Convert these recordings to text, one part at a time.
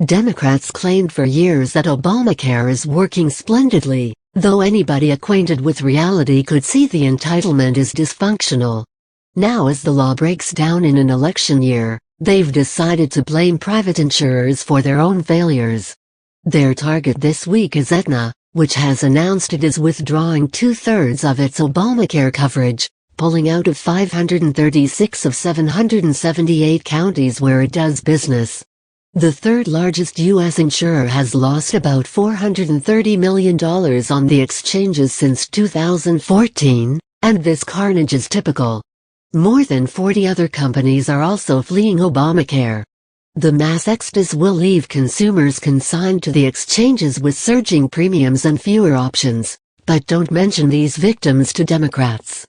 Democrats claimed for years that Obamacare is working splendidly, though anybody acquainted with reality could see the entitlement is dysfunctional. Now, as the law breaks down in an election year, they've decided to blame private insurers for their own failures. Their target this week is Aetna, which has announced it is withdrawing 2/3 of its Obamacare coverage, pulling out of 536 of 778 counties where it does business. The third largest U.S. insurer has lost about $430 million on the exchanges since 2014, and this carnage is typical. More than 40 other companies are also fleeing Obamacare. The mass exodus will leave consumers consigned to the exchanges with surging premiums and fewer options, but don't mention these victims to Democrats.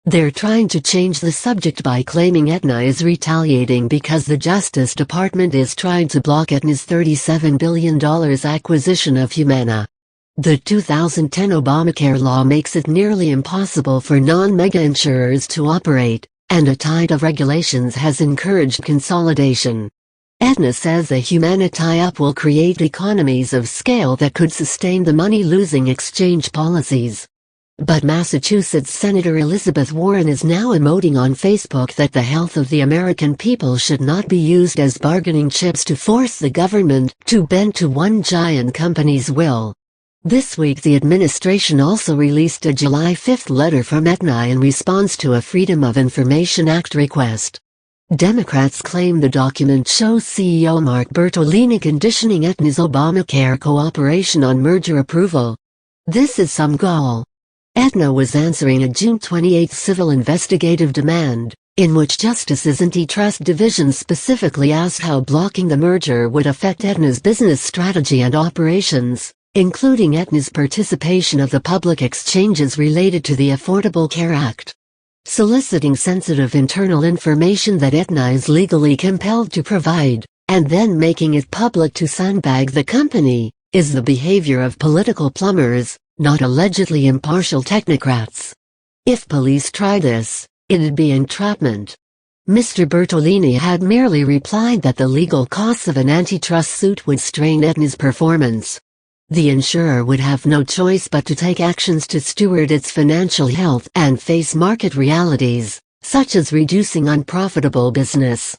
They're trying to change the subject by claiming Aetna is retaliating because the Justice Department is trying to block Aetna's $37 billion acquisition of Humana. The 2010 Obamacare law makes it nearly impossible for non-mega insurers to operate, and a tide of regulations has encouraged consolidation. Aetna says a Humana tie-up will create economies of scale that could sustain the money-losing exchange policies. But Massachusetts Senator Elizabeth Warren is now emoting on Facebook that the health of the American people should not be used as bargaining chips to force the government to bend to one giant company's will. This week the administration also released a July 5 letter from Aetna in response to a Freedom of Information Act request. Democrats claim the document shows CEO Mark Bertolini conditioning Aetna's Obamacare cooperation on merger approval. This is some gall. Aetna was answering a June 28 civil investigative demand, in which Justice's Antitrust Division specifically asked how blocking the merger would affect Aetna's business strategy and operations, including Aetna's participation of the public exchanges related to the Affordable Care Act. Soliciting sensitive internal information that Aetna is legally compelled to provide, and then making it public to sandbag the company, is the behavior of political plumbers, not allegedly impartial technocrats. If police try this, it'd be entrapment. Mr. Bertolini had merely replied that the legal costs of an antitrust suit would strain Aetna's performance. The insurer would have no choice but to take actions to steward its financial health and face market realities, such as reducing unprofitable business.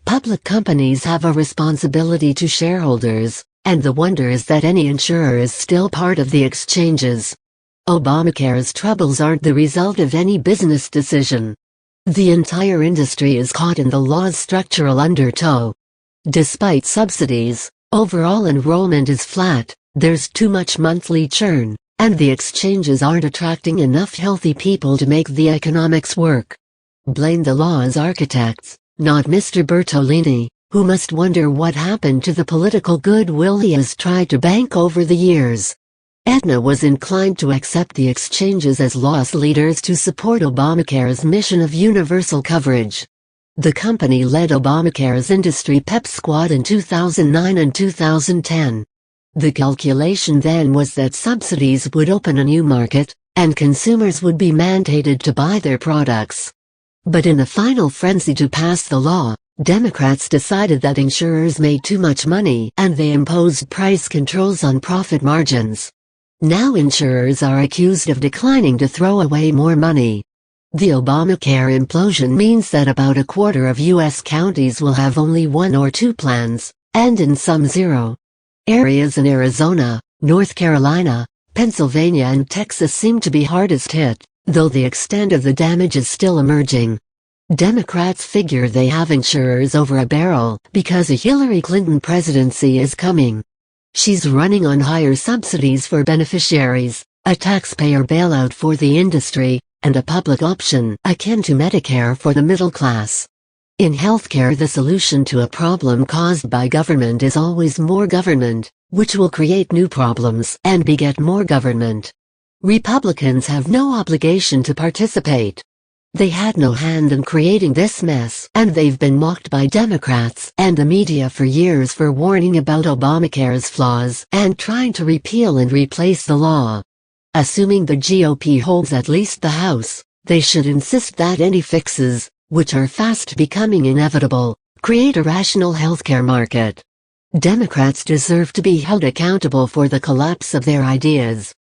Public companies have a responsibility to shareholders, and the wonder is that any insurer is still part of the exchanges. Obamacare's troubles aren't the result of any business decision. The entire industry is caught in the law's structural undertow. Despite subsidies, overall enrollment is flat, there's too much monthly churn, and the exchanges aren't attracting enough healthy people to make the economics work. Blame the law's architects, not Mr. Bertolini, who must wonder what happened to the political goodwill he has tried to bank over the years. Aetna was inclined to accept the exchanges as loss leaders to support Obamacare's mission of universal coverage. The company led Obamacare's industry pep squad in 2009 and 2010. The calculation then was that subsidies would open a new market, and consumers would be mandated to buy their products. But in a final frenzy to pass the law, Democrats decided that insurers made too much money and they imposed price controls on profit margins. Now insurers are accused of declining to throw away more money. The Obamacare implosion means that about a quarter of U.S. counties will have only one or two plans, and in some zero. Areas in Arizona, North Carolina, Pennsylvania and Texas seem to be hardest hit, though the extent of the damage is still emerging. Democrats figure they have insurers over a barrel because a Hillary Clinton presidency is coming. She's running on higher subsidies for beneficiaries, a taxpayer bailout for the industry, and a public option akin to Medicare for the middle class. In healthcare, the solution to a problem caused by government is always more government, which will create new problems and beget more government. Republicans have no obligation to participate. They had no hand in creating this mess, and they've been mocked by Democrats and the media for years for warning about Obamacare's flaws and trying to repeal and replace the law. Assuming the GOP holds at least the House, they should insist that any fixes, which are fast becoming inevitable, create a rational healthcare market. Democrats deserve to be held accountable for the collapse of their ideas.